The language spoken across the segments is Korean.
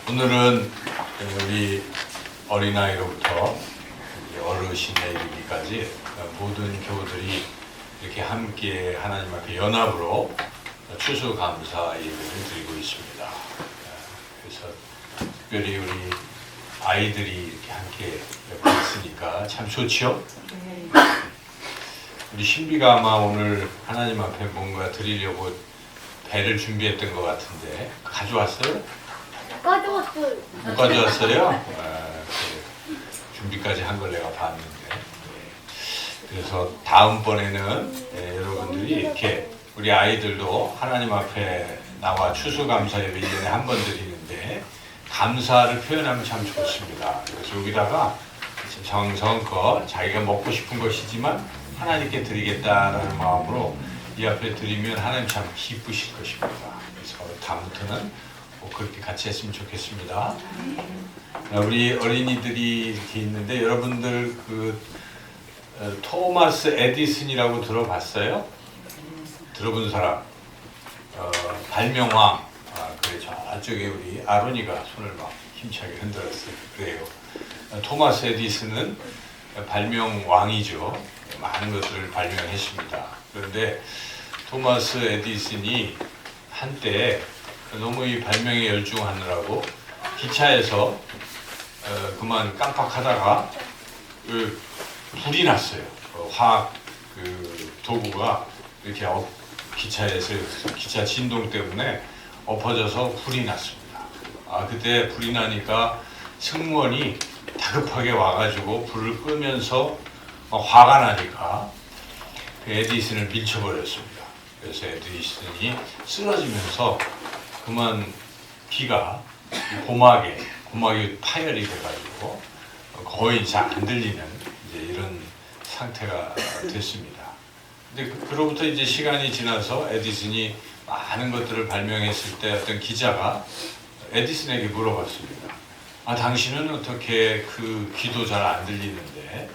오늘은 우리 어린아이로부터 어르신에 이르기까지 모든 교우들이 이렇게 함께 하나님 앞에 연합으로 추수감사 예배를 드리고 있습니다. 그래서 특별히 우리 아이들이 이렇게 함께 옆에 있으니까 참 좋지요? 우리 신비가 아마 오늘 하나님 앞에 뭔가 드리려고 배를 준비했던 것 같은데 가져왔어요? 못 가져왔어요? 준비까지 한 걸 내가 봤는데. 그래서 다음번에는 여러분들이 이렇게 우리 아이들도 하나님 앞에 나와 추수감사 예배 1년에 한 번 드리는데 감사를 표현하면 참 좋습니다. 그래서 여기다가 정성껏 자기가 먹고 싶은 것이지만 하나님께 드리겠다라는 마음으로 이 앞에 드리면 하나님 참 기쁘실 것입니다. 그래서 다음부터는 꼭 그렇게 같이 했으면 좋겠습니다. 우리 어린이들이 이렇게 있는데 여러분들 토마스 에디슨이라고 들어봤어요? 들어본 사람? 발명왕. 그래 저쪽에 우리 아론이가 손을 막 힘차게 흔들었어요. 그래요. 토마스 에디슨은 발명왕이죠. 많은 것들을 발명했습니다. 그런데 토마스 에디슨이 한때 너무 이 발명에 열중하느라고 기차에서 그만 깜빡하다가 불이 났어요. 화학 도구가 이렇게 기차에서 기차 진동 때문에 엎어져서 불이 났습니다. 그때 불이 나니까 승무원이 다급하게 와가지고 불을 끄면서 화가 나니까 에디슨을 밀쳐버렸습니다. 그래서 에디슨이 쓰러지면서 그만 피가 고막이 파열이 돼가지고 거의 잘 안 들리는 이제 이런 상태가 됐습니다. 근데 그로부터 이제 시간이 지나서 에디슨이 많은 것들을 발명했을 때 어떤 기자가 에디슨에게 물어봤습니다. 당신은 어떻게 귀도 잘 안 들리는데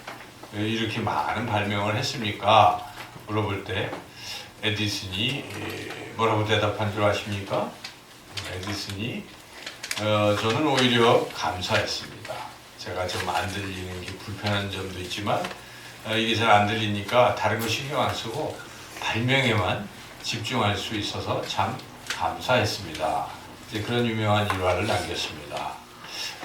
왜 이렇게 많은 발명을 했습니까? 물어볼 때 에디슨이 뭐라고 대답한 줄 아십니까? 에디슨이 저는 오히려 감사했습니다. 제가 좀 안 들리는 게 불편한 점도 있지만 이게 잘 안 들리니까 다른 거 신경 안 쓰고 발명에만 집중할 수 있어서 참 감사했습니다. 이제 그런 유명한 일화를 남겼습니다.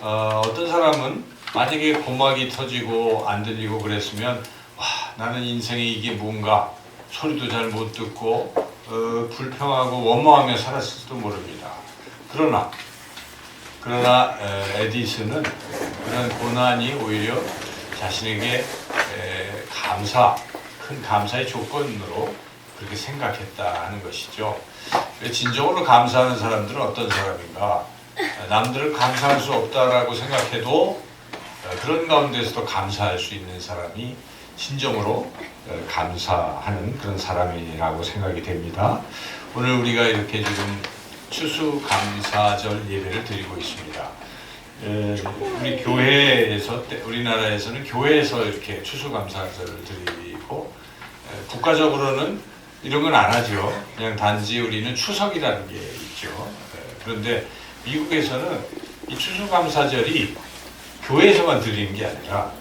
어떤 사람은 만약에 고막이 터지고 안 들리고 그랬으면 나는 인생에 이게 뭔가 소리도 잘 못 듣고 불평하고 원망하며 살았을지도 모릅니다. 그러나 에디슨은 그런 고난이 오히려 자신에게 큰 감사의 조건으로 그렇게 생각했다 하는 것이죠. 진정으로 감사하는 사람들은 어떤 사람인가? 남들을 감사할 수 없다라고 생각해도 그런 가운데서도 감사할 수 있는 사람이 진정으로 감사하는 그런 사람이라고 생각이 됩니다. 오늘 우리가 이렇게 지금 추수감사절 예배를 드리고 있습니다. 우리 교회에서 우리나라에서는 교회에서 이렇게 추수감사절을 드리고 국가적으로는 이런 건 안 하죠. 그냥 단지 우리는 추석이라는 게 있죠. 그런데 미국에서는 이 추수감사절이 교회에서만 드리는 게 아니라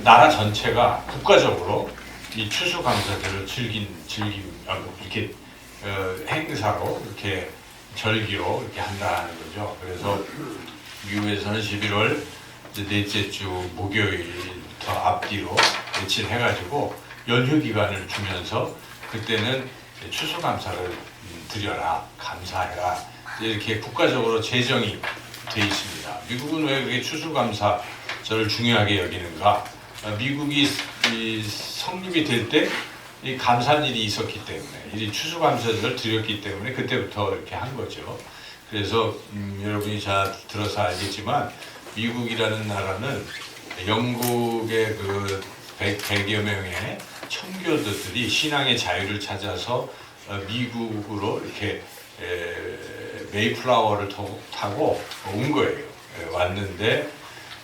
나라 전체가 국가적으로 이 추수감사절을 이렇게 행사로 이렇게 절기로 이렇게 한다는 거죠. 그래서 미국에서는 11월 넷째 주 목요일부터 앞뒤로 며칠 해가지고 연휴 기간을 주면서 그때는 추수감사를 드려라, 감사해라 이렇게 국가적으로 제정이 돼 있습니다. 미국은 왜 그렇게 추수감사절을 중요하게 여기는가? 미국이 성립이 될 때 이 감사한 일이 있었기 때문에 이 추수감사절을 드렸기 때문에 그때부터 이렇게 한 거죠. 그래서 여러분이 잘 들어서 알겠지만 미국이라는 나라는 영국의 100여 명의 청교도들이 신앙의 자유를 찾아서 미국으로 이렇게 메이플라워를 타고 온 거예요. 왔는데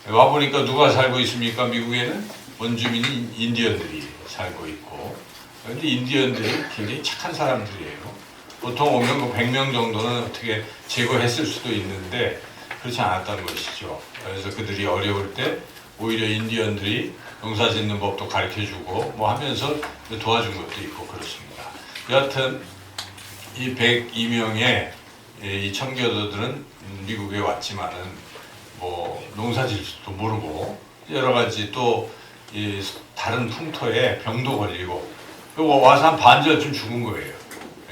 와보니까 누가 살고 있습니까? 미국에는 원주민인 인디언들이 살고 있고, 그런데 인디언들이 굉장히 착한 사람들이에요. 보통 오면 100명 정도는 어떻게 제거했을 수도 있는데 그렇지 않았다는 것이죠. 그래서 그들이 어려울 때 오히려 인디언들이 농사 짓는 법도 가르쳐주고 뭐 하면서 도와준 것도 있고 그렇습니다. 여하튼 이 102명의 이 청교도들은 미국에 왔지만은 뭐 농사 질 수도 모르고 여러 가지 또 이 다른 풍토에 병도 걸리고 그리고 와서 한 반절쯤 죽은 거예요.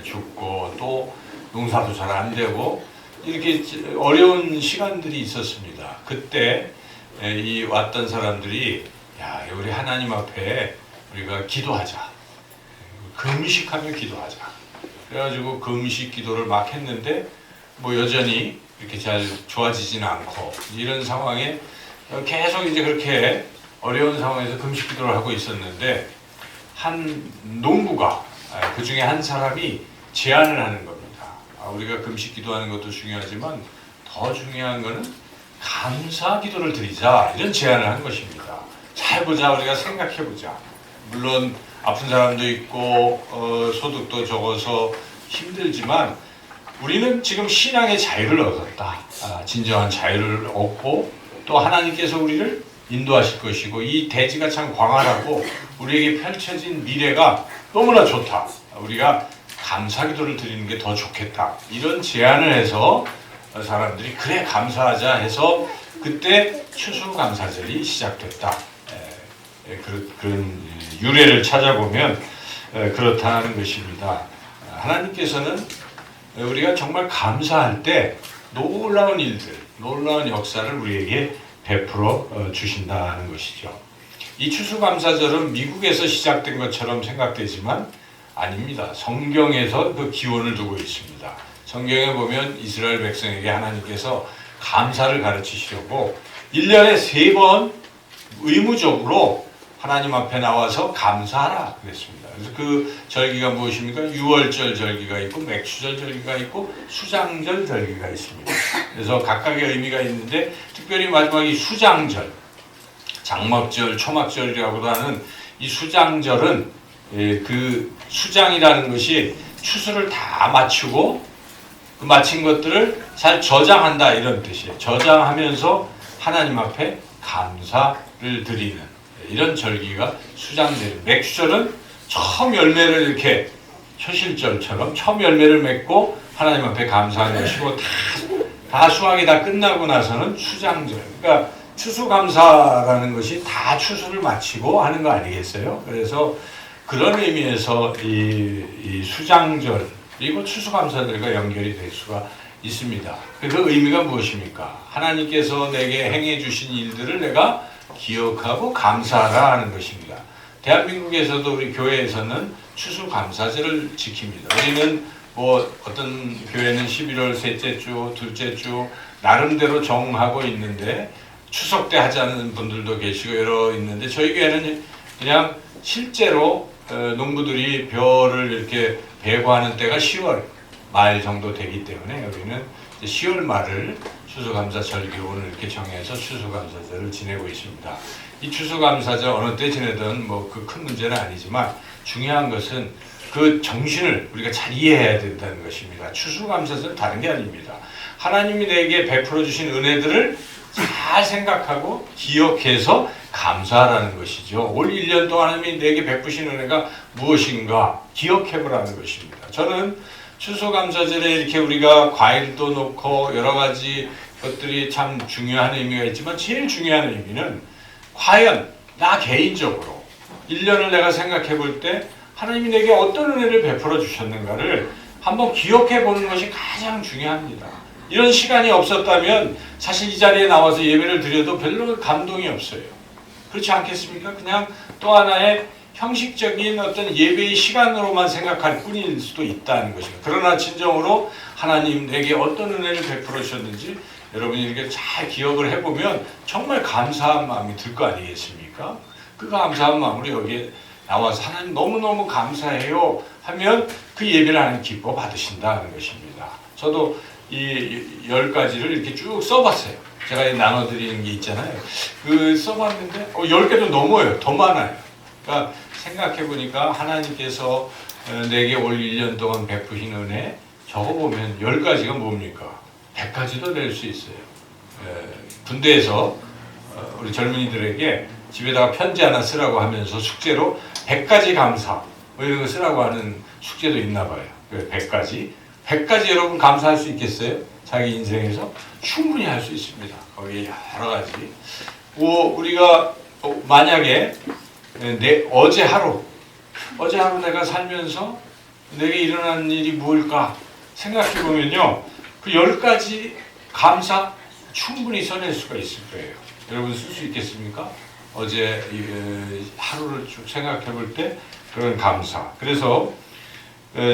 죽고 또 농사도 잘 안 되고 이렇게 어려운 시간들이 있었습니다. 그때 이 왔던 사람들이 야, 우리 하나님 앞에 우리가 기도하자. 금식하며 기도하자. 그래가지고 금식 기도를 막 했는데 뭐 여전히 이렇게 잘 좋아지지는 않고 이런 상황에 계속 이제 그렇게 어려운 상황에서 금식 기도를 하고 있었는데 한 농부가 그 중에 한 사람이 제안을 하는 겁니다. 우리가 금식 기도하는 것도 중요하지만 더 중요한 것은 감사 기도를 드리자 이런 제안을 한 것입니다. 잘 보자 우리가 생각해 보자. 물론 아픈 사람도 있고 소득도 적어서 힘들지만 우리는 지금 신앙의 자유를 얻었다. 진정한 자유를 얻고 또 하나님께서 우리를 인도하실 것이고 이 대지가 참 광활하고 우리에게 펼쳐진 미래가 너무나 좋다. 우리가 감사 기도를 드리는 게 더 좋겠다. 이런 제안을 해서 사람들이 그래 감사하자 해서 그때 추수감사절이 시작됐다. 그런 유래를 찾아보면 그렇다는 것입니다. 하나님께서는 우리가 정말 감사할 때 놀라운 일들, 놀라운 역사를 우리에게 베풀어 주신다는 것이죠. 이 추수감사절은 미국에서 시작된 것처럼 생각되지만 아닙니다. 성경에서 그 기원을 두고 있습니다. 성경에 보면 이스라엘 백성에게 하나님께서 감사를 가르치시려고 1년에 3번 의무적으로 하나님 앞에 나와서 감사하라 그랬습니다. 그래서 그 절기가 무엇입니까? 유월절 절기가 있고 맥추절 절기가 있고 수장절 절기가 있습니다. 그래서 각각의 의미가 있는데 특별히 마지막이 수장절, 장막절, 초막절이라고도 하는 이 수장절은 그 수장이라는 것이 추수를 다 마치고 그 마친 것들을 잘 저장한다 이런 뜻이에요. 저장하면서 하나님 앞에 감사를 드리는 이런 절기가 수장절. 맥추절은 처음 열매를 이렇게 초실절처럼 처음 열매를 맺고 하나님 앞에 감사하는 것이고 다 수확이 다 끝나고 나서는 수장절. 그러니까 추수감사라는 것이 다 추수를 마치고 하는 거 아니겠어요? 그래서 그런 의미에서 이 수장절 그리고 추수감사절과 연결이 될 수가 있습니다. 그 의미가 무엇입니까? 하나님께서 내게 행해 주신 일들을 내가 기억하고 감사하라 하는 것입니다. 대한민국에서도 우리 교회에서는 추수감사절을 지킵니다. 우리는 뭐 어떤 교회는 11월 셋째 주, 둘째 주 나름대로 정하고 있는데 추석 때 하자는 분들도 계시고 여러 있는데 저희 교회는 그냥 실제로 농부들이 벼를 이렇게 배고하는 때가 10월 말 정도 되기 때문에 우리는 10월 말을 추수감사절기로 오늘 이렇게 정해서 추수감사절을 지내고 있습니다. 이 추수감사절 어느 때 지내든 뭐 그 큰 문제는 아니지만 중요한 것은 그 정신을 우리가 잘 이해해야 된다는 것입니다. 추수감사절은 다른 게 아닙니다. 하나님이 내게 베풀어 주신 은혜들을 잘 생각하고 기억해서 감사하라는 것이죠. 올 1년 동안 하나님이 내게 베푸신 은혜가 무엇인가 기억해보라는 것입니다. 저는 추수감사절에 이렇게 우리가 과일도 넣고 여러 가지 것들이 참 중요한 의미가 있지만 제일 중요한 의미는 과연 나 개인적으로 1년을 내가 생각해 볼 때 하나님이 내게 어떤 은혜를 베풀어 주셨는가를 한번 기억해 보는 것이 가장 중요합니다. 이런 시간이 없었다면 사실 이 자리에 나와서 예배를 드려도 별로 감동이 없어요. 그렇지 않겠습니까? 그냥 또 하나의 형식적인 어떤 예배의 시간으로만 생각할 뿐일 수도 있다는 것입니다. 그러나 진정으로 하나님 내게 어떤 은혜를 베풀어 주셨는지 여러분이 이렇게 잘 기억을 해보면 정말 감사한 마음이 들 거 아니겠습니까? 그 감사한 마음으로 여기에 나와서 하나님 너무너무 감사해요 하면 그 예배를 하나님 기뻐 받으신다는 것입니다. 저도 이 10가지를 이렇게 쭉 써봤어요. 제가 나눠드리는 게 있잖아요. 그 써봤는데 10개도 넘어요. 더 많아요. 그러니까 생각해보니까 하나님께서 내게 올 1년 동안 베푸신 은혜 적어보면 10가지가 뭡니까? 100가지도 될 수 있어요. 군대에서 우리 젊은이들에게 집에다가 편지 하나 쓰라고 하면서 숙제로 100가지 감사 뭐 이런 거 쓰라고 하는 숙제도 있나 봐요. 100가지. 100가지 여러분 감사할 수 있겠어요? 자기 인생에서 충분히 할 수 있습니다. 거기에 여러 가지. 우리가 만약에 어제 하루 내가 살면서 내게 일어난 일이 무엇일까 생각해 보면요. 그 10가지 감사 충분히 써낼 수가 있을 거예요. 여러분 쓸 수 있겠습니까? 어제 하루를 쭉 생각해 볼 때 그런 감사. 그래서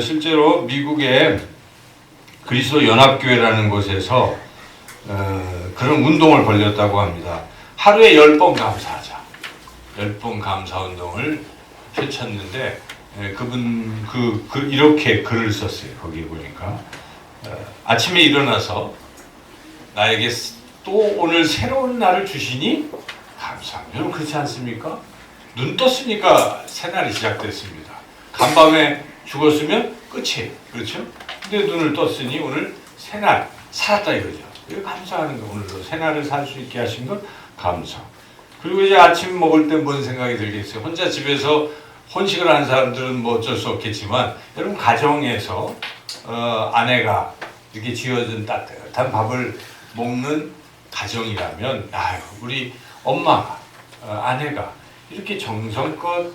실제로 미국의 그리스도 연합교회라는 곳에서 그런 운동을 벌였다고 합니다. 하루에 10번 감사하자. 10번 감사 운동을 펼쳤는데 그분 이렇게 글을 썼어요. 거기 보니까 아침에 일어나서 나에게 또 오늘 새로운 날을 주시니 감사합니다. 여러분 그렇지 않습니까? 눈 떴으니까 새날이 시작됐습니다. 간밤에 죽었으면 끝이에요. 그렇죠? 근데 눈을 떴으니 오늘 새날 살았다 이거죠. 이거 감사하는 거. 오늘도 새날을 살 수 있게 하신 것 감사. 그리고 이제 아침 먹을 때 뭔 생각이 들겠어요? 혼자 집에서 혼식을 하는 사람들은 뭐 어쩔 수 없겠지만 여러분 가정에서 아내가 이렇게 지어준 따뜻한 밥을 먹는 가정이라면 우리 엄마가 아내가 이렇게 정성껏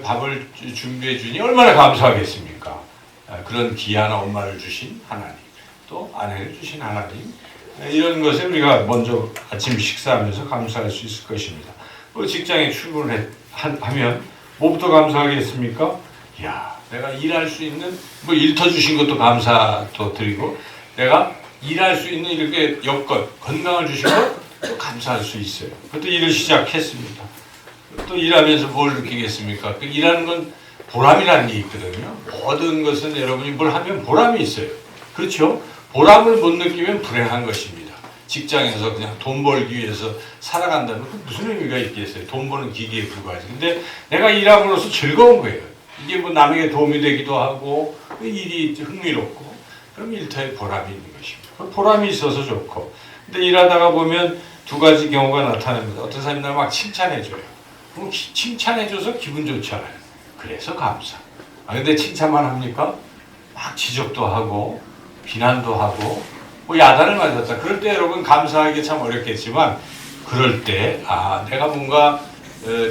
밥을 준비해 주니 얼마나 감사하겠습니까? 그런 귀한 엄마를 주신 하나님, 또 아내를 주신 하나님, 이런 것에 우리가 먼저 아침 식사하면서 감사할 수 있을 것입니다. 직장에 출근을 하면 뭐부터 감사하겠습니까? 내가 일할 수 있는 일터 주신 것도 감사도 드리고 내가 일할 수 있는 이렇게 여건, 건강을 주신 것도 감사할 수 있어요. 그것도 일을 시작했습니다. 또 일하면서 뭘 느끼겠습니까? 일하는 건 보람이라는 게 있거든요. 모든 것은 여러분이 뭘 하면 보람이 있어요. 그렇죠? 보람을 못 느끼면 불행한 것입니다. 직장에서 그냥 돈 벌기 위해서 살아간다면 무슨 의미가 있겠어요? 돈 버는 기계에 불과하지. 근데 내가 일함으로써 즐거운 거예요. 이게 남에게 도움이 되기도 하고 일이 흥미롭고 그럼 일터에 보람이 있는 것입니다. 보람이 있어서 좋고. 근데 일하다가 보면 두 가지 경우가 나타납니다. 어떤 사람이 날 막 칭찬해줘요. 그럼 칭찬해줘서 기분 좋잖아요. 그래서 감사. 근데 칭찬만 합니까? 막 지적도 하고 비난도 하고 야단을 맞았다. 그럴 때 여러분 감사하기 참 어렵겠지만 그럴 때 내가 뭔가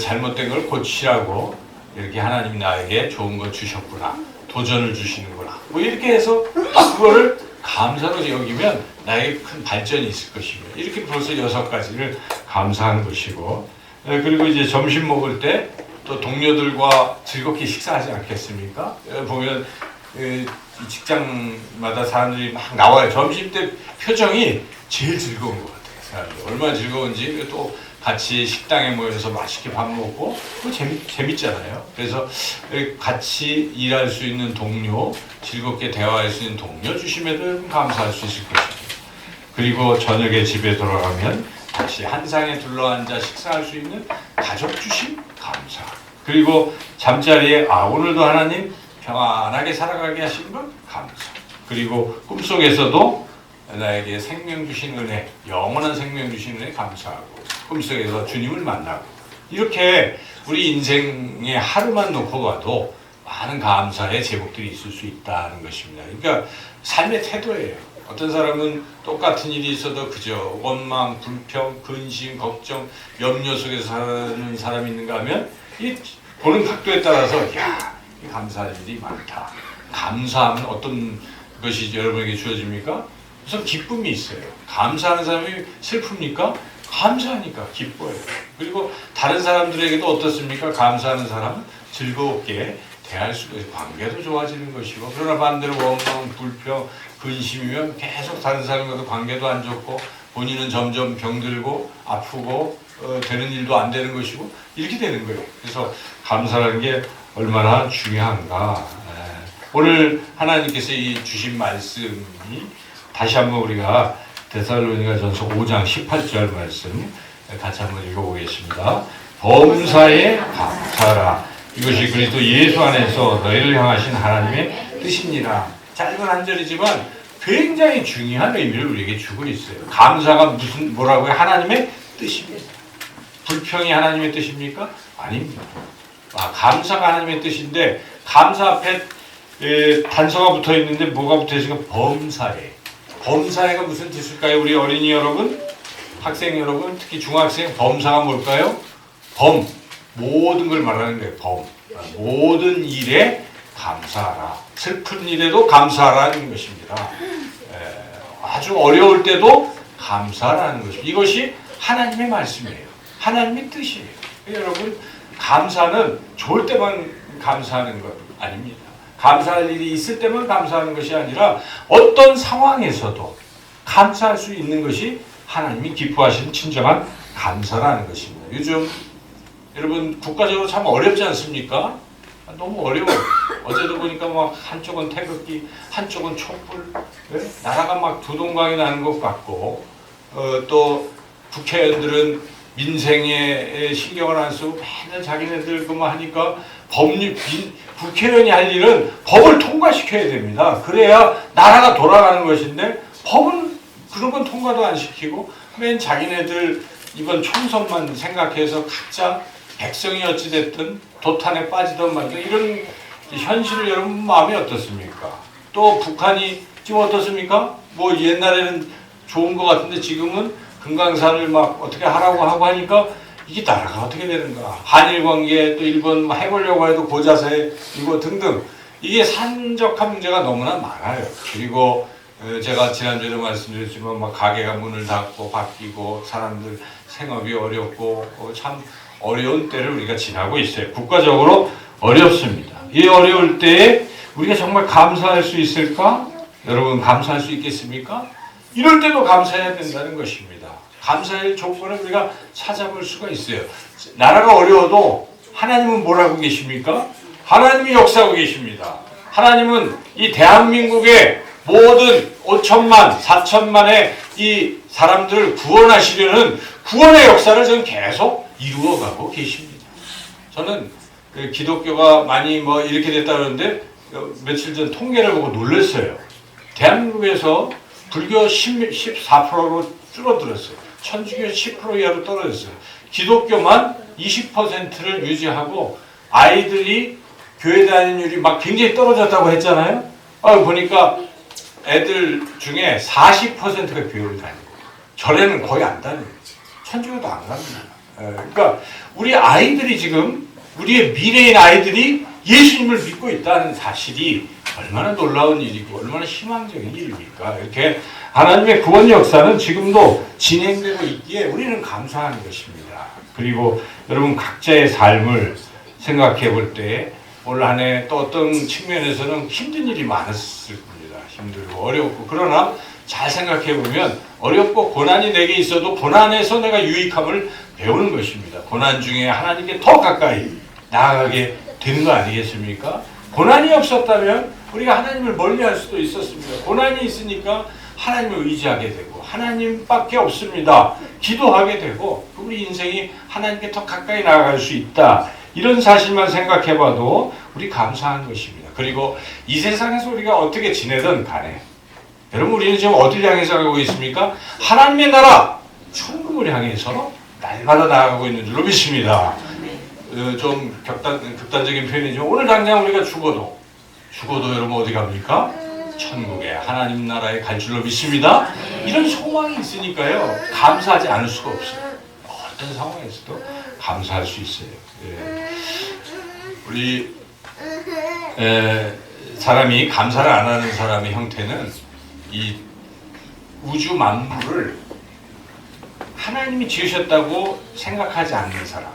잘못된 걸 고치라고 이렇게 하나님이 나에게 좋은 걸 주셨구나. 도전을 주시는구나. 이렇게 해서 그거를 감사로 여기면 나에게 큰 발전이 있을 것입니다. 이렇게 벌써 6가지를 감사하는 것이고 그리고 이제 점심 먹을 때 또 동료들과 즐겁게 식사하지 않겠습니까? 보면 직장마다 사람들이 막 나와요. 점심 때 표정이 제일 즐거운 것 같아요. 사람들. 얼마나 즐거운지 또 같이 식당에 모여서 맛있게 밥 먹고 재밌잖아요. 그래서 같이 일할 수 있는 동료, 즐겁게 대화할 수 있는 동료 주심에도 감사할 수 있을 것입니다. 그리고 저녁에 집에 돌아가면 같이 한 상에 둘러앉아 식사할 수 있는 가족 주심 감사. 그리고 잠자리에 오늘도 하나님 평안하게 살아가게 하신 것 감사. 그리고 꿈속에서도 나에게 생명 주신 은혜, 영원한 생명 주신 은혜 감사하고 꿈속에서 주님을 만나고 이렇게 우리 인생의 하루만 놓고 봐도 많은 감사의 제목들이 있을 수 있다는 것입니다. 그러니까 삶의 태도예요. 어떤 사람은 똑같은 일이 있어도 그저 원망, 불평, 근심, 걱정, 염려 속에서 사는 사람이 있는가 하면 이 보는 각도에 따라서 감사할 일이 많다. 감사하면 어떤 것이 여러분에게 주어집니까? 우선 기쁨이 있어요. 감사하는 사람이 슬픕니까? 감사하니까 기뻐요. 그리고 다른 사람들에게도 어떻습니까? 감사하는 사람은 즐겁게 대할 수가 있어요. 관계도 좋아지는 것이고 그러나 반대로 원망, 불평, 근심이면 계속 다른 사람과도 관계도 안 좋고 본인은 점점 병들고 아프고 되는 일도 안 되는 것이고 이렇게 되는 거예요. 그래서 감사라는 게 얼마나 중요한가. 오늘 하나님께서 이 주신 말씀이 다시 한번 우리가 데살로니가전서 5장 18절 말씀 같이 한번 읽어보겠습니다. 범사에 감사하라. 이것이 그리스도 예수 안에서 너희를 향하신 하나님의 뜻입니다. 짧은 한 절이지만 굉장히 중요한 의미를 우리에게 주고 있어요. 감사가 뭐라고요? 하나님의 뜻입니다. 불평이 하나님의 뜻입니까? 아닙니다. 감사가 하나님의 뜻인데 감사 앞에 단서가 붙어 있는데 뭐가 붙어 있을까? 범사에. 범사에가 무슨 뜻일까요? 우리 어린이 여러분, 학생 여러분, 특히 중학생 범사가 뭘까요? 모든 걸 말하는 거예요. 모든 일에 감사하라. 슬픈 일에도 감사하라는 것입니다. 아주 어려울 때도 감사하라는 것입니다. 이것이 하나님의 말씀이에요. 하나님의 뜻이에요. 여러분, 감사는 좋을 때만 감사하는 것 아닙니다. 감사할 일이 있을 때만 감사하는 것이 아니라 어떤 상황에서도 감사할 수 있는 것이 하나님이 기뻐하시는 진정한 감사라는 것입니다. 요즘 여러분 국가적으로 참 어렵지 않습니까? 너무 어려워. 어제도 보니까 막 한쪽은 태극기, 한쪽은 촛불, 네? 나라가 막 두동강이 나는 것 같고, 또 국회의원들은 민생에 신경을 안 쓰고 맨날 자기네들 그만 하니까 국회의원이 할 일은 법을 통과시켜야 됩니다. 그래야 나라가 돌아가는 것인데 법은 그런 건 통과도 안 시키고 맨 자기네들 이번 총선만 생각해서 각자 백성이 어찌됐든 도탄에 빠지든 말든 이런 현실을 여러분 마음이 어떻습니까? 또 북한이 지금 어떻습니까? 뭐 옛날에는 좋은 것 같은데 지금은 금강산을 막 어떻게 하라고 하고 하니까 이게 나라가 어떻게 되는가? 한일 관계 또 일본 해보려고 해도 고자세 이거 등등 이게 산적한 문제가 너무나 많아요. 그리고 제가 지난주에도 말씀드렸지만 막 가게가 문을 닫고 바뀌고 사람들 생업이 어렵고 참 어려운 때를 우리가 지나고 있어요. 국가적으로 어렵습니다. 이 어려울 때에 우리가 정말 감사할 수 있을까? 여러분 감사할 수 있겠습니까? 이럴 때도 감사해야 된다는 것입니다. 감사할 조건을 우리가 찾아볼 수가 있어요. 나라가 어려워도 하나님은 뭘 하고 계십니까? 하나님이 역사하고 계십니다. 하나님은 이 대한민국의 모든 5천만, 4천만의 이 사람들을 구원하시려는 구원의 역사를 저는 계속 이루어가고 계십니다. 저는 기독교가 많이 뭐 이렇게 됐다 그러는데 며칠 전 통계를 보고 놀랐어요. 대한민국에서 불교 14%로 줄어들었어요. 천주교 10% 이하로 떨어졌어요. 기독교만 20%를 유지하고 아이들이 교회 다니는율이 막 굉장히 떨어졌다고 했잖아요. 보니까 애들 중에 40%가 교회를 다니고 절에는 거의 안 다니고 천주교도 안 갑니다. 그러니까 우리 아이들이 지금 우리의 미래인 아이들이 예수님을 믿고 있다는 사실이 얼마나 놀라운 일이고 얼마나 희망적인 일입니까? 이렇게 하나님의 구원 역사는 지금도 진행되고 있기에 우리는 감사하는 것입니다. 그리고 여러분 각자의 삶을 생각해 볼 때 올 한 해 또 어떤 측면에서는 힘든 일이 많았을 겁니다. 힘들고 어렵고 그러나 잘 생각해 보면 어렵고 고난이 내게 있어도 고난에서 내가 유익함을 배우는 것입니다. 고난 중에 하나님께 더 가까이 나아가게 되는 거 아니겠습니까? 고난이 없었다면 우리가 하나님을 멀리할 수도 있었습니다. 고난이 있으니까 하나님을 의지하게 되고 하나님밖에 없습니다. 기도하게 되고 우리 인생이 하나님께 더 가까이 나아갈 수 있다. 이런 사실만 생각해봐도 우리 감사한 것입니다. 그리고 이 세상에서 우리가 어떻게 지내든 간에 여러분 우리는 지금 어디를 향해서 가고 있습니까? 하나님의 나라 천국을 향해서 날마다 나아가고 있는 줄로 믿습니다. 좀 극단적인 표현이지만 오늘 당장 우리가 죽어도 여러분 어디 갑니까? 천국에 하나님 나라에 갈 줄로 믿습니다. 이런 소망이 있으니까요 감사하지 않을 수가 없어요. 어떤 상황에서도 감사할 수 있어요. 우리 사람이 감사를 안 하는 사람의 형태는 이 우주 만물을 하나님이 지으셨다고 생각하지 않는 사람,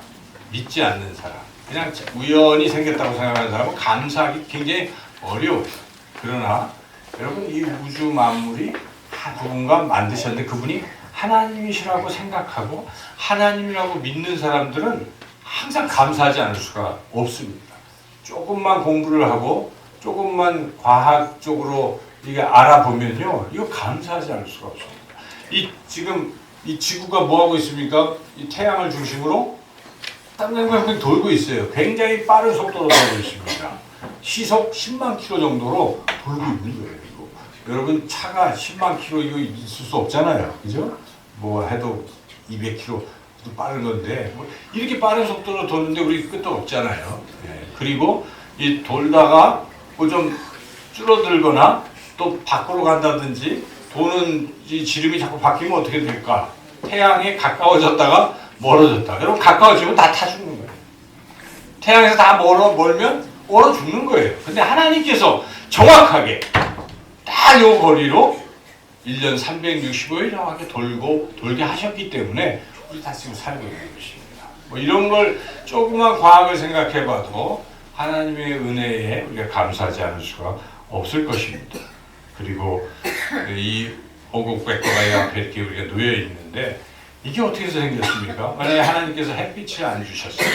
믿지 않는 사람, 그냥 우연히 생겼다고 생각하는 사람은 감사하기 굉장히 어려워요. 그러나 여러분 이 우주 만물이 다 누군가 만드셨는데 그분이 하나님이시라고 생각하고 하나님이라고 믿는 사람들은 항상 감사하지 않을 수가 없습니다. 조금만 공부를 하고 조금만 과학적으로 이게 알아보면요 이거 감사하지 않을 수가 없습니다. 지금 이 지구가 뭐 하고 있습니까? 이 태양을 중심으로 땅땅땅땅 돌고 있어요. 굉장히 빠른 속도로 돌고 있습니다. 시속 10만 킬로 정도로 돌고 있는 거예요. 여러분 차가 10만 킬로 이거 있을 수 없잖아요. 그죠? 뭐 해도 200킬로 빠른 건데 뭐 이렇게 빠른 속도로 도는데 우리 끝도 없잖아요. 예. 그리고 이 돌다가 뭐 좀 줄어들거나 또 밖으로 간다든지 도는 이 지름이 자꾸 바뀌면 어떻게 될까? 태양에 가까워졌다가 멀어졌다. 여러분 가까워지면 다 타 죽는 거예요. 태양에서 다 멀면 얼어 죽는 거예요. 근데 하나님께서 정확하게 딱 요 거리로 1년 365일 정확하게 돌게 하셨기 때문에 우리 다 지금 살고 있는 것입니다. 뭐 이런 걸 조그만 과학을 생각해봐도 하나님의 은혜에 우리가 감사하지 않을 수가 없을 것입니다. 그리고 이 오곡백과가 앞에 이렇게 우리가 놓여 있는데 이게 어떻게 해서 생겼습니까? 만약에 하나님께서 햇빛을 안 주셨어요.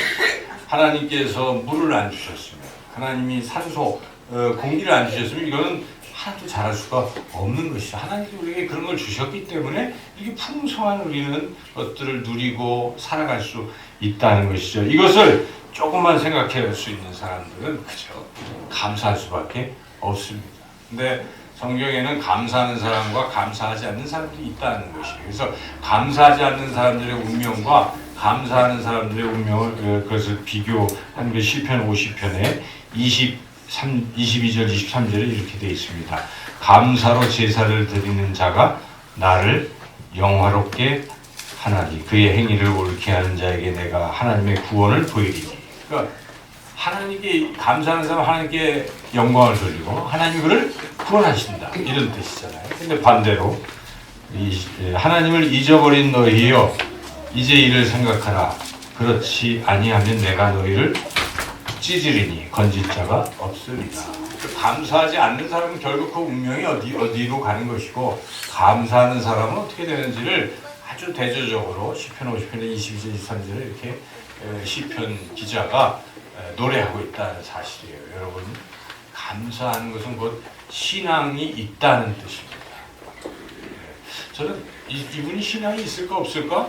하나님께서 물을 안 주셨으면, 하나님이 산소, 공기를 안 주셨으면 이거는 하나도 자랄 수가 없는 것이죠. 하나님이 우리에게 그런 걸 주셨기 때문에 이렇게 풍성한 우리는 것들을 누리고 살아갈 수 있다는 것이죠. 이것을 조금만 생각할 수 있는 사람들은 그죠? 감사할 수밖에 없습니다. 근데 성경에는 감사하는 사람과 감사하지 않는 사람들이 있다는 것이에요. 그래서 감사하지 않는 사람들의 운명과 감사하는 사람들의 운명을 그것을 비교한 게 시편 50편에 22절 23절에 이렇게 되어 있습니다. 감사로 제사를 드리는 자가 나를 영화롭게 하나니 그의 행위를 옳게 하는 자에게 내가 하나님의 구원을 보이리니. 그러니까 하나님께 감사하는 사람은 하나님께 영광을 돌리고 하나님이 그를 구원하신다 이런 뜻이잖아요. 근데 반대로 하나님을 잊어버린 너희여 이제 이를 생각하라. 그렇지 아니하면 내가 너희를 찢으리니 건질 자가 없으리라. 감사하지 않는 사람은 결국 그 운명이 어디로 가는 것이고 감사하는 사람은 어떻게 되는지를 아주 대조적으로 시편 50편의 22절 23절에 이렇게 시편 기자가 노래하고 있다는 사실이에요. 여러분 감사하는 것은 곧 신앙이 있다는 뜻입니다. 저는 이분이 신앙이 있을까 없을까?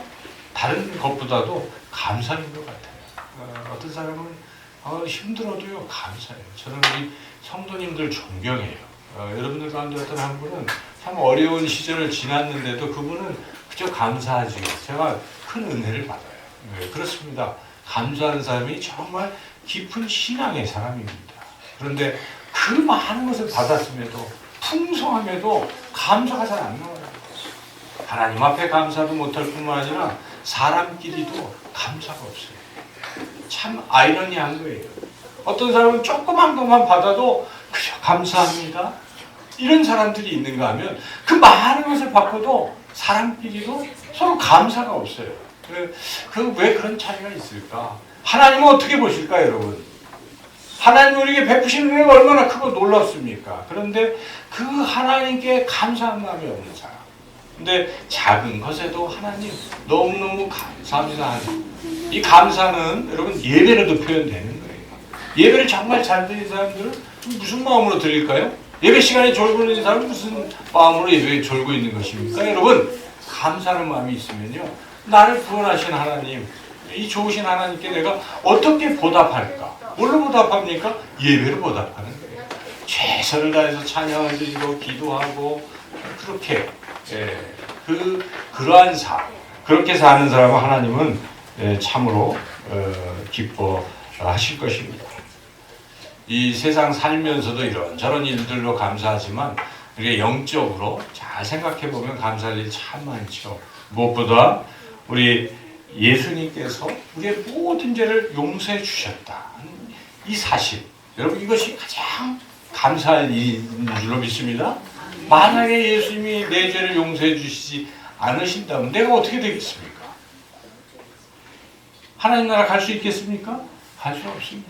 다른 것보다도 감사인 것 같아요. 어떤 사람은 힘들어도요 감사해요. 저는 우리 성도님들 존경해요. 여러분들 가운데 어떤 한 분은 참 어려운 시절을 지났는데도 그분은 그저 감사하지. 제가 큰 은혜를 받아요. 네, 그렇습니다. 감사하는 사람이 정말 깊은 신앙의 사람입니다. 그런데 그 많은 것을 받았음에도 풍성함에도 감사가 잘 안 나와요. 하나님 앞에 감사도 못할 뿐만 아니라 사람끼리도 감사가 없어요. 참 아이러니한 거예요. 어떤 사람은 조그만 것만 받아도 그저 감사합니다. 이런 사람들이 있는가 하면 그 많은 것을 받고도 사람끼리도 서로 감사가 없어요. 왜 그런 차이가 있을까? 하나님은 어떻게 보실까요, 여러분? 하나님 우리에게 베푸신 은혜가 얼마나 크고 놀랍습니까? 그런데 그 하나님께 감사한 마음이 없는 사람. 근데 작은 것에도 하나님 너무너무 감사합니다. 이 감사는 여러분 예배로도 표현되는 거예요. 예배를 정말 잘 드리는 사람들은 무슨 마음으로 드릴까요? 예배 시간에 졸고 있는 사람은 무슨 마음으로 예배에 졸고 있는 것입니까? 여러분 감사하는 마음이 있으면요. 나를 구원하신 하나님, 이 좋으신 하나님께 내가 어떻게 보답할까? 뭘로 보답합니까? 예배로 보답하는 거예요. 최선을 다해서 찬양을 드리고 기도하고 그렇게 그러한 삶, 그렇게 사는 사람은 하나님은 참으로 기뻐하실 것입니다. 이 세상 살면서도 이런저런 일들로 감사하지만 우리가 영적으로 잘 생각해 보면 감사할 일 참 많죠. 무엇보다 우리 예수님께서 우리의 모든 죄를 용서해 주셨다. 이 사실, 여러분 이것이 가장 감사할 일인 줄로 믿습니다. 만약에 예수님이 내 죄를 용서해 주시지 않으신다면 내가 어떻게 되겠습니까? 하나님 나라 갈 수 있겠습니까? 갈 수 없습니다.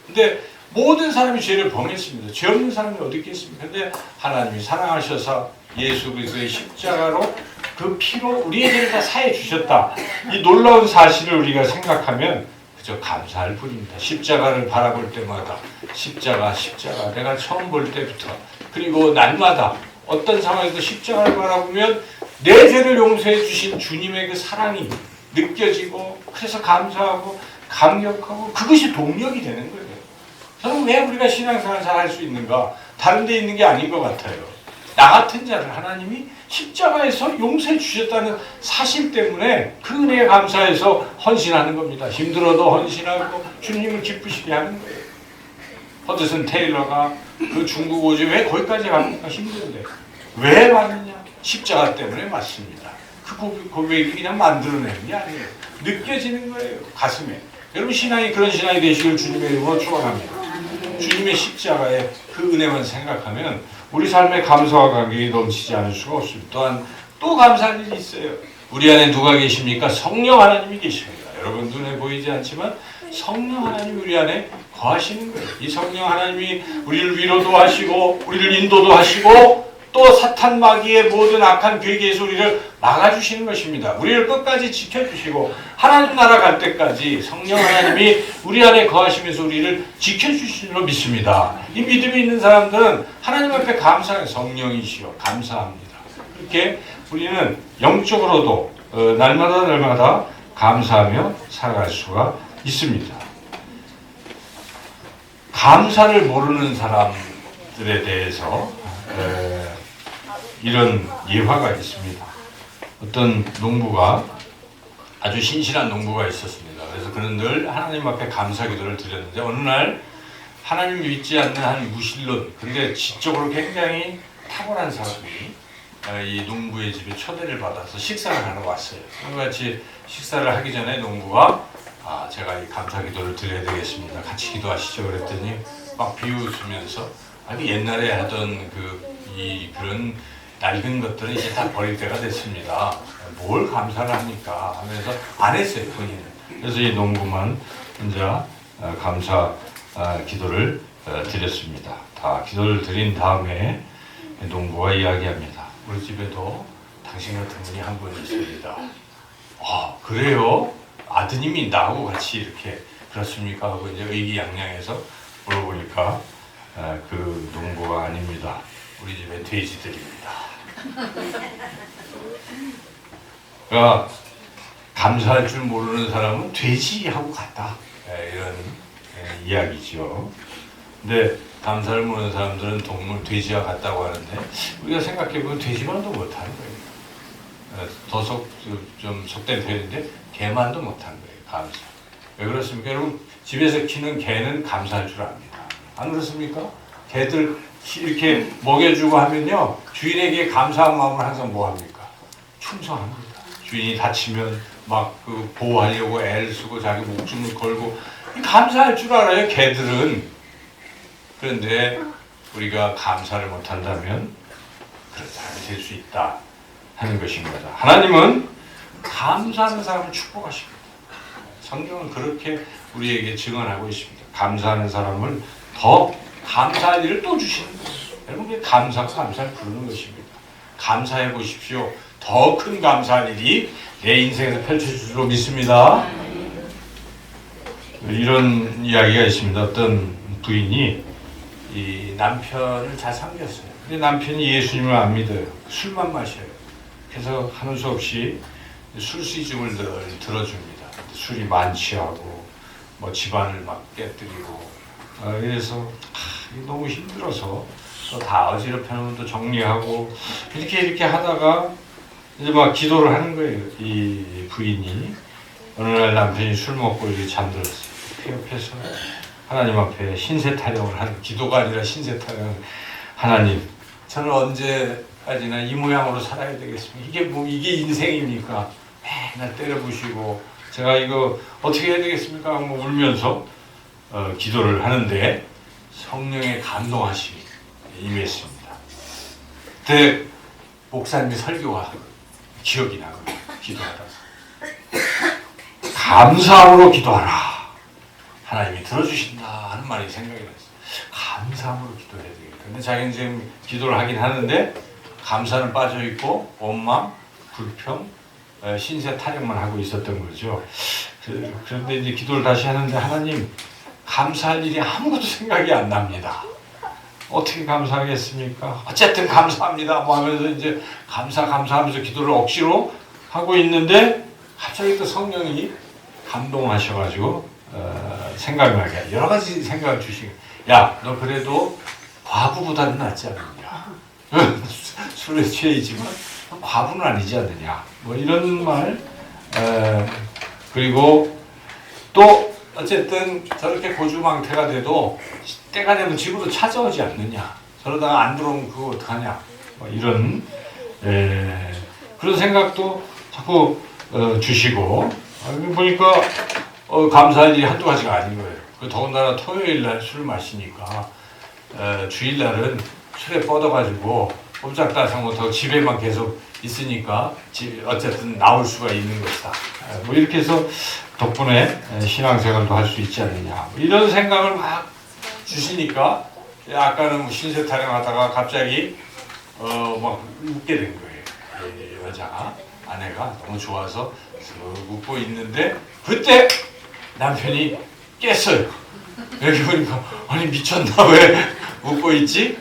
근데 모든 사람이 죄를 범했습니다. 죄 없는 사람이 어디 있겠습니까? 근데 하나님이 사랑하셔서 예수 그리스도의 십자가로 그 피로 우리의 죄를 다 사해 주셨다. 이 놀라운 사실을 우리가 생각하면 그저 감사할 뿐입니다. 십자가를 바라볼 때마다 십자가 내가 처음 볼 때부터 그리고 날마다 어떤 상황에서 십자가를 바라보면 내 죄를 용서해 주신 주님의 그 사랑이 느껴지고 그래서 감사하고 감격하고 그것이 동력이 되는 거예요. 저는 왜 우리가 신앙생활 잘 할 수 있는가? 다른 데 있는 게 아닌 것 같아요. 나 같은 자를 하나님이 십자가에서 용서해 주셨다는 사실 때문에 그 은혜에 감사해서 헌신하는 겁니다. 힘들어도 헌신하고 주님을 기쁘시게 하는 거예요. 허드슨 테일러가 그 중국 오지 왜 거기까지 갑니까? 힘든데. 왜 왔느냐? 십자가 때문에 왔습니다. 그 고백이 그냥 만들어내는 게 아니에요. 느껴지는 거예요. 가슴에. 여러분 신앙이 그런 신앙이 되시길 주님의 이름으로 축원합니다. 주님의 십자가의 그 은혜만 생각하면 우리 삶에 감사와 감격이 넘치지 않을 수가 없습니다. 또한 또 감사할 일이 있어요. 우리 안에 누가 계십니까? 성령 하나님이 계십니다. 여러분 눈에 보이지 않지만 성령 하나님이 우리 안에 거하시는 거예요. 이 성령 하나님이 우리를 위로도 하시고 우리를 인도도 하시고 또 사탄 마귀의 모든 악한 괴계에서 우리를 막아주시는 것입니다. 우리를 끝까지 지켜주시고 하나님 나라 갈 때까지 성령 하나님이 우리 안에 거하시면서 우리를 지켜주시는 줄 믿습니다. 이 믿음이 있는 사람들은 하나님 앞에 감사해요. 성령이시여 감사합니다. 그렇게 우리는 영적으로도 날마다 감사하며 살아갈 수가 있습니다. 감사를 모르는 사람들에 대해서 이런 예화가 있습니다. 어떤 농부가 아주 신실한 농부가 있었습니다. 그래서 그는 늘 하나님 앞에 감사 기도를 드렸는데 어느 날 하나님 믿지 않는 한 무신론, 근데 지적으로 굉장히 탁월한 사람이 이 농부의 집에 초대를 받아서 식사를 하러 왔어요. 같이 식사를 하기 전에 농부가 제가 이 감사 기도를 드려야 되겠습니다. 같이 기도하시죠. 그랬더니 막 비웃으면서 옛날에 하던 그런 낡은 것들은 이제 다 버릴 때가 됐습니다. 뭘 감사를 합니까? 하면서 안 했어요, 본인은. 그래서 이 농부만 혼자 감사 기도를 드렸습니다. 다 기도를 드린 다음에 농부가 이야기합니다. 우리 집에도 당신 같은 분이 한 분 있습니다. 그래요? 아드님이 나하고 같이 이렇게 그렇습니까? 하고 이제 의기양양해서 물어보니까 그 농부가 아닙니다. 우리 집에 돼지들입니다. 그러니까 감사할 줄 모르는 사람은 돼지하고 같다. 이런 이야기죠. 근데 감사를 모르는 사람들은 동물 돼지와 같다고 하는데 우리가 생각해보면 돼지만도 못하는 거예요. 더 좀 속된 표현인데 개만도 못하는 거예요. 감사. 왜 그렇습니까? 여러분 집에서 키우는 개는 감사할 줄 압니다. 안 그렇습니까? 개들 이렇게 먹여주고 하면요 주인에게 감사한 마음을 항상 뭐합니까? 충성합니다. 주인이 다치면 막 그 보호하려고 애를 쓰고 자기 목숨을 걸고 감사할 줄 알아요 개들은. 그런데 우리가 감사를 못한다면 그런 사람이 될 수 있다 하는 것입니다. 하나님은 감사하는 사람을 축복하십니다. 성경은 그렇게 우리에게 증언하고 있습니다. 감사하는 사람을 더 감사할 일을 또 주시는 거예요. 여러분 감사가 감사를 부르는 것입니다. 감사해 보십시오. 더 큰 감사할 일이 내 인생에서 펼쳐질 줄로 믿습니다. 이런 이야기가 있습니다. 어떤 부인이 이 남편을 잘 섬겼어요. 근데 남편이 예수님을 안 믿어요. 술만 마셔요. 그래서 하는 수 없이 술시중을 늘 들어줍니다. 술이 만취하고 뭐 집안을 막 깨뜨리고 그래서 너무 힘들어서 또 다 어지럽혀놓으면 또 정리하고 이렇게 하다가 이제 막 기도를 하는 거예요. 이 부인이 어느 날 남편이 술 먹고 이렇게 잠들었어요. 그 옆에서 하나님 앞에 신세 타령을 하는, 기도가 아니라 신세 타령. 하나님, 저는 언제까지나 이 모양으로 살아야 되겠습니까? 이게 인생입니까? 맨날 때려부시고 제가 이거 어떻게 해야 되겠습니까? 뭐 울면서 기도를 하는데 성령의 감동하심이 임했습니다. 그때 목사님의 설교가 기억이 나고 기도하다 감사함으로 기도하라. 하나님이 들어주신다 하는 말이 생각이 났어요. 감사함으로 기도해야 되겠다. 근데 자기는 지금 기도를 하긴 하는데 감사는 빠져있고 원망, 불평, 신세 타령만 하고 있었던 거죠. 그런데 이제 기도를 다시 하는데 하나님 감사할 일이 아무것도 생각이 안 납니다. 어떻게 감사하겠습니까? 어쨌든 감사합니다. 뭐 하면서 이제 감사하면서 기도를 억지로 하고 있는데 갑자기 또 성령이 감동하셔가지고 생각나게 여러 가지 생각을 주시고 야, 너 그래도 과부보다는 낫지 않느냐. 술에 취해 있지만 과부는 아니지 않느냐. 뭐 이런 말. 그리고 또 어쨌든 저렇게 고주망태가 돼도 때가 되면 집으로 찾아오지 않느냐. 저러다가 안 들어오면 그거 어떡하냐. 뭐 이런 그런 생각도 자꾸 주시고 보니까 감사할 일이 한두 가지가 아닌 거예요. 더군다나 토요일 날 술을 마시니까 주일날은 술에 뻗어가지고 꼼짝달싹 집에만 계속 있으니까 어쨌든 나올 수가 있는 것이다. 뭐 이렇게 해서 덕분에 신앙생활도 할 수 있지 않느냐. 뭐 이런 생각을 막 주시니까 아까는 뭐 신세 타령하다가 갑자기 막 웃게 된 거예요. 여자가 아내가 너무 좋아서 웃고 있는데 그때 남편이 깼어요. 여기 보니까 아니 미쳤나 왜 웃고 있지?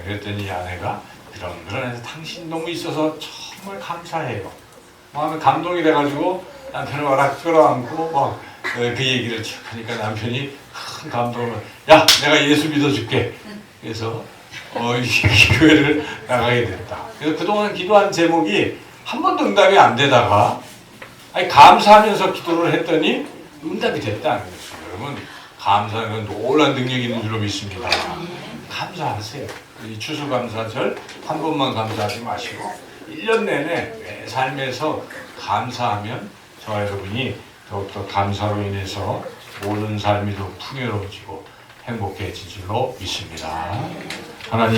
그랬더니 아내가 그런 해서 당신 너무 있어서 정말 감사해요. 마음에 감동이 돼가지고 남편을 와락 끌어안고 막 그 얘기를 쭉 하니까 남편이 큰 감동을 야 내가 예수 믿어줄게. 그래서 교회를 나가게 됐다. 그래서 그동안 기도한 제목이 한 번도 응답이 안 되다가 감사하면서 기도를 했더니 응답이 됐다는 거죠. 여러분 감사는 놀라운 능력이 있는 줄로 믿습니다. 감사하세요. 이 추수감사절 한 번만 감사하지 마시고 1년 내내 매 삶에서 감사하면 저와 여러분이 더욱더 감사로 인해서 모든 삶이 더 풍요로워지고 행복해질 줄로 믿습니다. 하나님